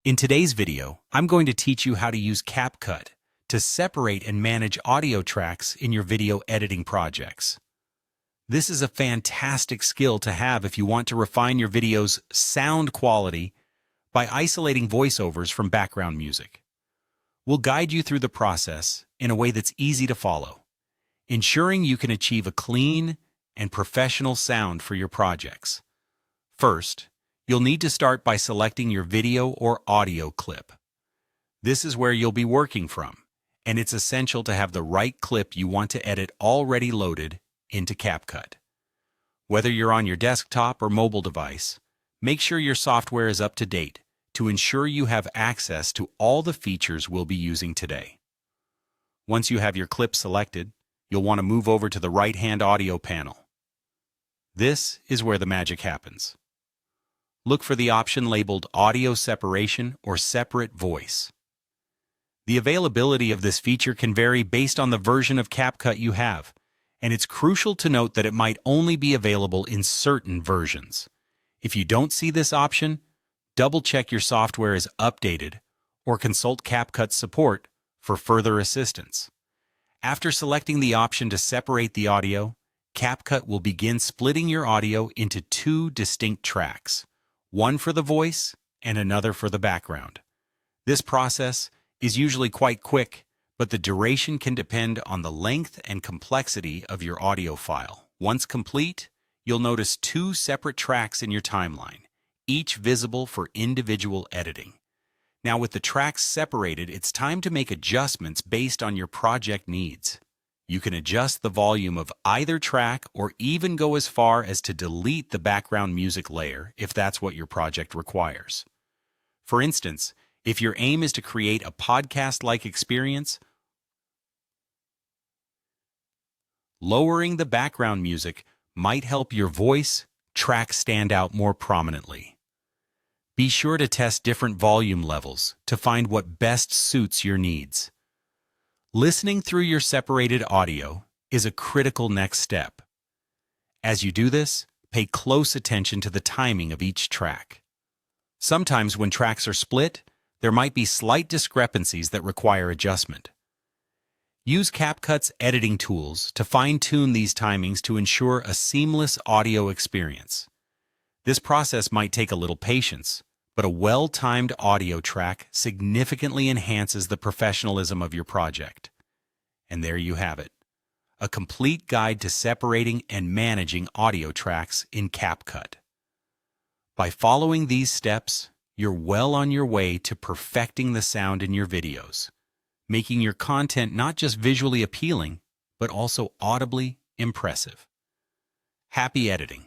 In today's video, I'm going to teach you how to use CapCut to separate and manage audio tracks in your video editing projects. This is a fantastic skill to have if you want to refine your video's sound quality by isolating voiceovers from background music. We'll guide you through the process in a way that's easy to follow, ensuring you can achieve a clean and professional sound for your projects. First, you'll need to start by selecting your video or audio clip. This is where you'll be working from, and it's essential to have the right clip you want to edit already loaded into CapCut. Whether you're on your desktop or mobile device, make sure your software is up to date to ensure you have access to all the features we'll be using today. Once you have your clip selected, you'll want to move over to the right-hand audio panel. This is where the magic happens. Look for the option labeled Audio Separation or Separate Voice. The availability of this feature can vary based on the version of CapCut you have, and it's crucial to note that it might only be available in certain versions. If you don't see this option, double-check your software is updated or consult CapCut support for further assistance. After selecting the option to separate the audio, CapCut will begin splitting your audio into two distinct tracks, one for the voice and another for the background. This process is usually quite quick, but the duration can depend on the length and complexity of your audio file. Once complete, you'll notice two separate tracks in your timeline, each visible for individual editing. Now, with the tracks separated, it's time to make adjustments based on your project needs. You can adjust the volume of either track or even go as far as to delete the background music layer if that's what your project requires. For instance, if your aim is to create a podcast-like experience, lowering the background music might help your voice track stand out more prominently. Be sure to test different volume levels to find what best suits your needs. Listening through your separated audio is a critical next step. As you do this, pay close attention to the timing of each track. Sometimes when tracks are split, there might be slight discrepancies that require adjustment. Use CapCut's editing tools to fine-tune these timings to ensure a seamless audio experience. This process might take a little patience, but a well-timed audio track significantly enhances the professionalism of your project. And there you have it, a complete guide to separating and managing audio tracks in CapCut. By following these steps, you're well on your way to perfecting the sound in your videos, making your content not just visually appealing, but also audibly impressive. Happy editing!